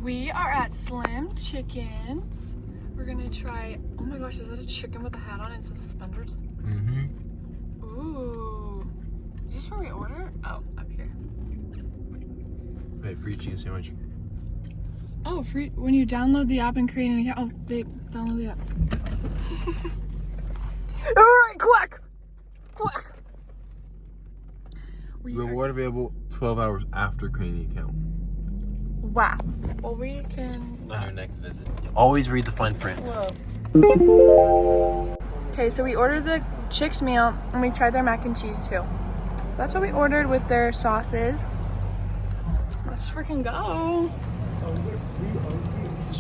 We are at Slim Chickens. We're gonna try, oh my gosh, is that a chicken with a hat on and some suspenders? Mm-hmm. Ooh. Is this where we order? Oh, up here. Wait, free cheese sandwich. Oh, free, when you download the app and create an account. Oh, babe, download the app. Alright, quack! Quack! Reward available 12 hours after creating the account. Wow. Well, we can... On your next visit. Always read the fine print. Whoa. Okay, so we ordered the Chick's meal and we tried their mac and cheese too. So that's what we ordered with their sauces. Let's freaking go.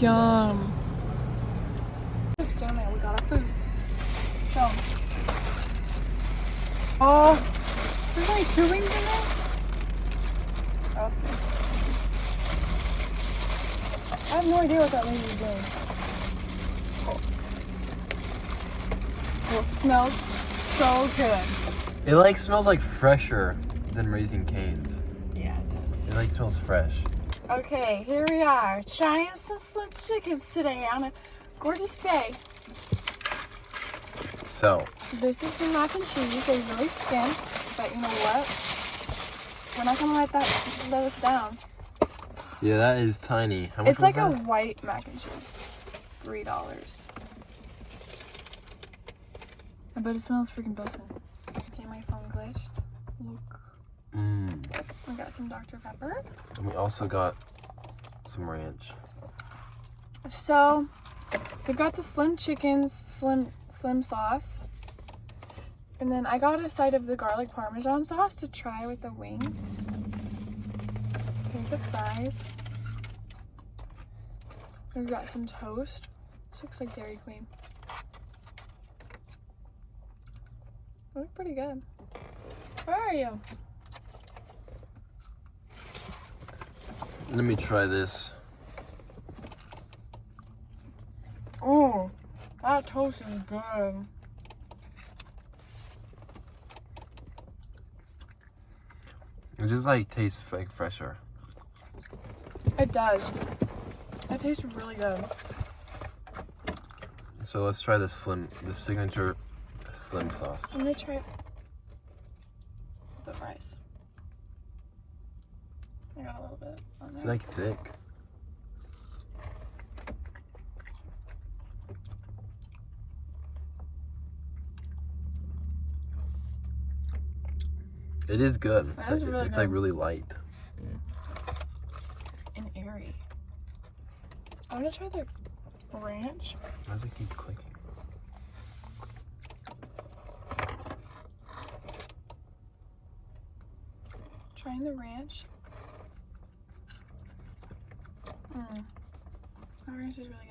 Yum. Damn it, we got our food. So. Oh, there's only 2 wings in there? Okay. I have no idea what that lady is doing. Oh, it smells so good. It like smells like fresher than Raising Cane's. Yeah, it does. It like smells fresh. Okay, here we are, trying some Slim Chickens today on a gorgeous day. So. This is the mac and cheese. They really skimp, but you know what? We're not gonna let us down. Yeah, that is tiny. How much It's like was a that? white mac and cheese. $3. But it smells freaking bussin'. Okay, my phone glitched. Look. We got some Dr. Pepper. And we also got some ranch. So, they've got the Slim Chickens, slim sauce. And then I got a side of the garlic parmesan sauce to try with the wings. Here's the fries. We've got some toast. This looks like Dairy Queen. They look pretty good. Where are you? Let me try this. Oh, that toast is good. It just like tastes like fresher. It does. It tastes really good. So let's try the signature slim sauce. I'm gonna try the fries. I got a little bit on It's there. like thick. It is good. That is really it's good. like really light. And airy. I'm gonna try the ranch. Why does it keep clicking? Trying the ranch. The ranch is really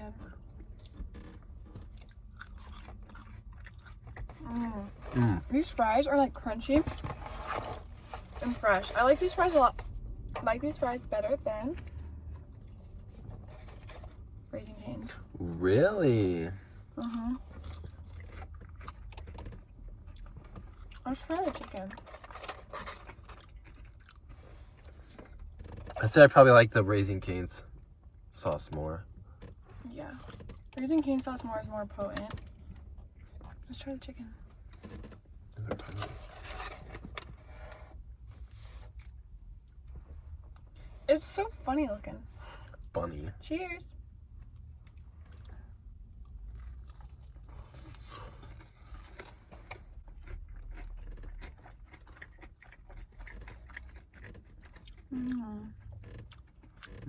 good. These fries are like crunchy and fresh. I like these fries a lot. I like these fries better than Raising Cane's. Really? Let's try the chicken. I'd say I probably like the Raising Cane's sauce more. Yeah. Raising Cane sauce is more potent. Let's try the chicken. It's so funny looking. Funny. Cheers.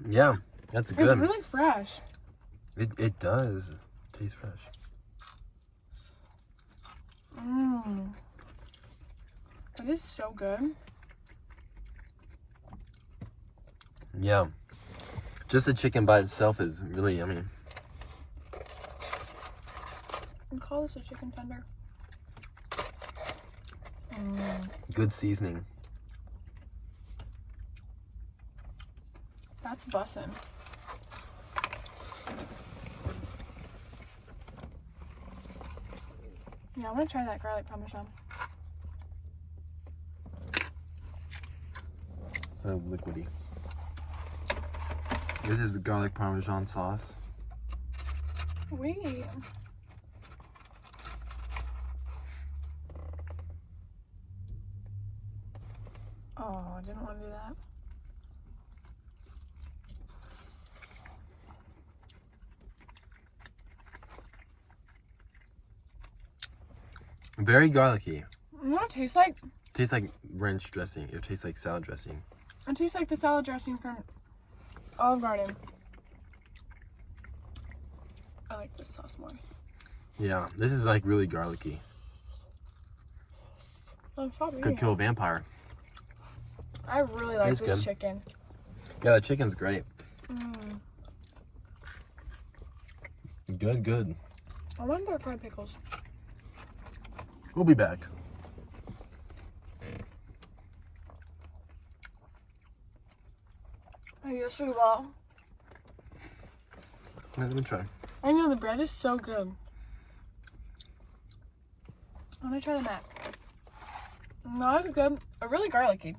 Yeah, that's good. It's really fresh. It does taste fresh. It is so good. Yeah. Just the chicken by itself is really yummy. And call this a chicken tender. Good seasoning. That's bussin'. Yeah, I'm gonna try that garlic parmesan. So liquidy. This is garlic parmesan sauce. Wait. Oh, I didn't want to do that. Very garlicky. You know what it tastes like? Tastes like ranch dressing. It tastes like salad dressing. It tastes like the salad dressing from Olive Garden. I like this sauce more. Yeah, this is like really garlicky. Could kill a vampire. I really like It's this good. chicken. Yeah, the chicken's great. Good, good. I want to fried pickles. We'll be back. Yes, we will. Let me try. I know the bread is so good. Let me try the mac. Not as good. Really garlicky.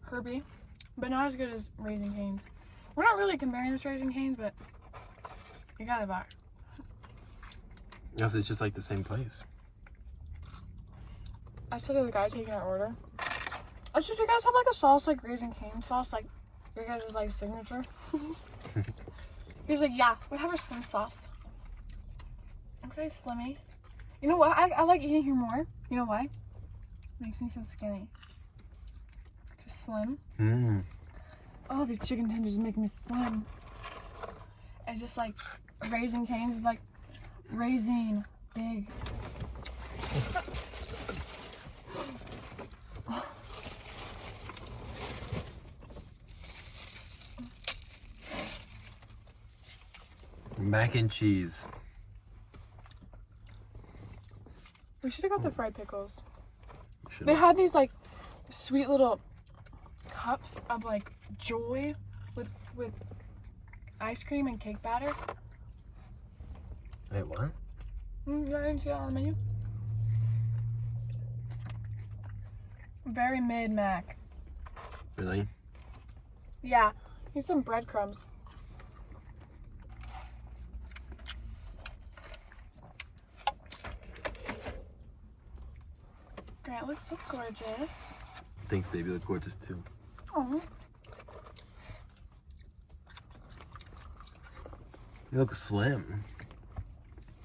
Herby. But not as good as Raising Cane's. We're not really comparing this to Raising Cane's, but you got it back. Yes, it's just like the same place. I said to the guy taking our order, oh, should you guys have like a sauce like Raising Cane's sauce, like your guys' like signature? He's like, yeah, we have our slim sauce. Okay, Slimmy. You know what? I like eating here more. You know why? Makes me feel skinny. Cause slim. Oh, these chicken tenders make me slim. And just like Raising Cane's is like raising big. Mac and cheese. We should have got the fried pickles. Should've. They had these like sweet little cups of like joy with ice cream and cake batter. Wait, what? I didn't see that on the menu. Very mid Mac. Really? Yeah, need some breadcrumbs. Grant looks so gorgeous. Thanks, baby. Look gorgeous too. Oh, You look slim.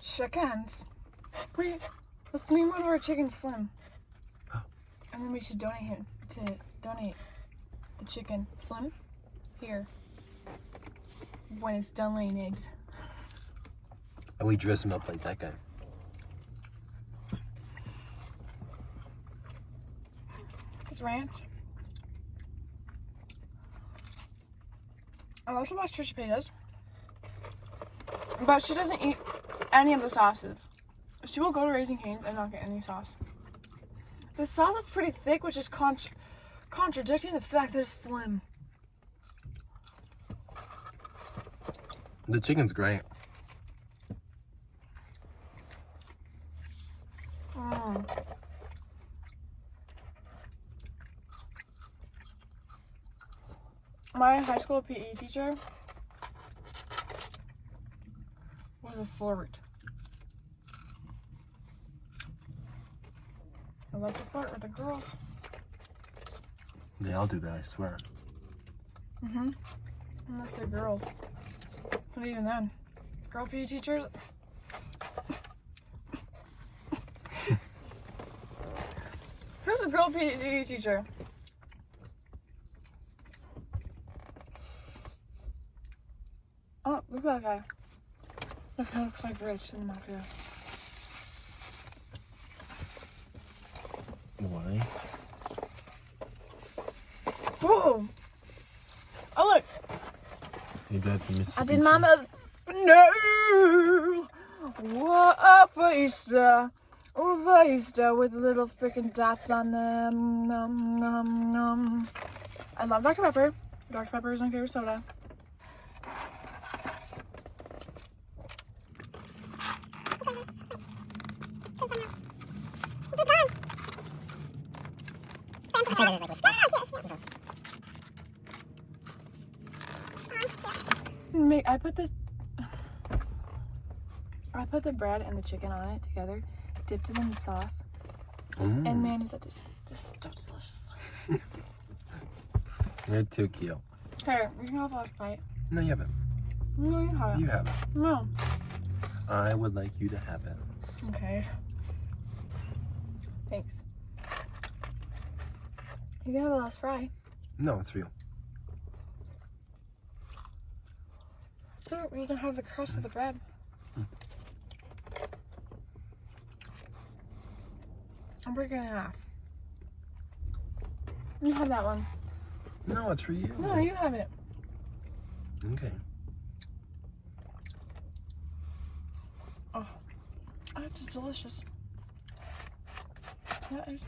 chickens. Wait, let's name one of our chickens Slim. And then we should donate the chicken Slim here when it's done laying eggs. And we dress him up like that guy. It's ranch. I also watch Trisha Paytas, but she doesn't eat any of the sauces. She will go to Raising Cane's and not get any sauce. The sauce is pretty thick, which is contradicting the fact that it's slim. The chicken's great. My high school PE teacher was a flirt. I love to flirt with the girls. They all do that, I swear. Unless they're girls. But even then, girl PE teachers. Who's a girl PE teacher? Oh, look at that guy. Look, he looks like Rich in the Mafia. Why? Whoa! Oh, look! You have some I Mississippi did cheese? mama. No! What a Easter! Over Easter with little freaking dots on them. Nom, nom, nom. I love Dr. Pepper. Dr. Pepper is my favorite soda. I put the bread and the chicken on it together, dipped it in the sauce, and man, is that just so delicious. You're too cute. Here, you can have a last bite. No, you haven't. No, you haven't. You haven't. No. I would like you to have it. Okay. Thanks. You can have the last fry. No, it's for you. Sure, you can have the crust of the bread. I'm breaking it in half. You have that one. No, it's for you. No, you have it. Okay. Oh, it's delicious. That is.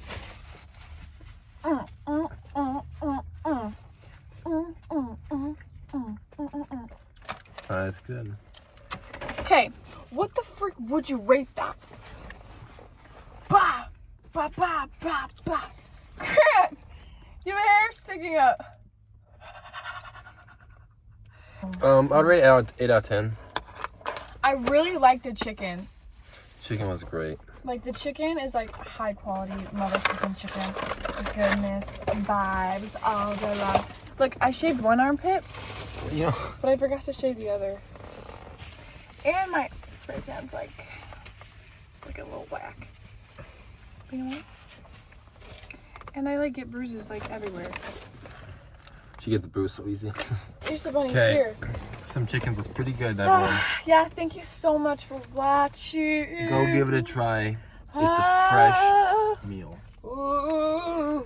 That's good. Okay, what the frick would you rate that? Bah! Bah, bah, bah, bah. Crap! Your hair's sticking up. I'd rate it 8 out of 10. I really like the chicken. Chicken was great. Like, the chicken is like high quality motherfucking chicken. Goodness, vibes, all day long. Look, I shaved one armpit, Yeah. but I forgot to shave the other. And my spray tan's like a little whack. You know what? And I like get bruises like everywhere. She gets bruised so easy. Here's the bunny's Okay. here. Some chickens was pretty good, everyone. Yeah, thank you so much for watching. Go give it a try. It's a fresh meal. Ooh.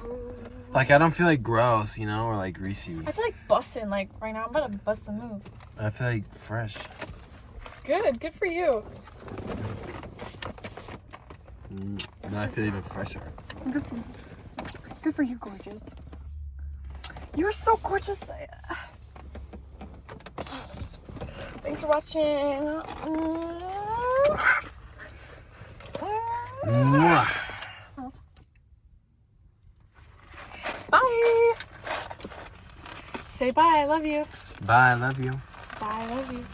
Like, I don't feel like gross, you know, or like greasy. I feel like busting, like right now. I'm about to bust a move. I feel like fresh. Good for you. And I feel even fresher. Good for you, gorgeous. You're so gorgeous. Thanks for watching. Mwah. Bye. Say bye. I love you. Bye, I love you. Bye. I love you.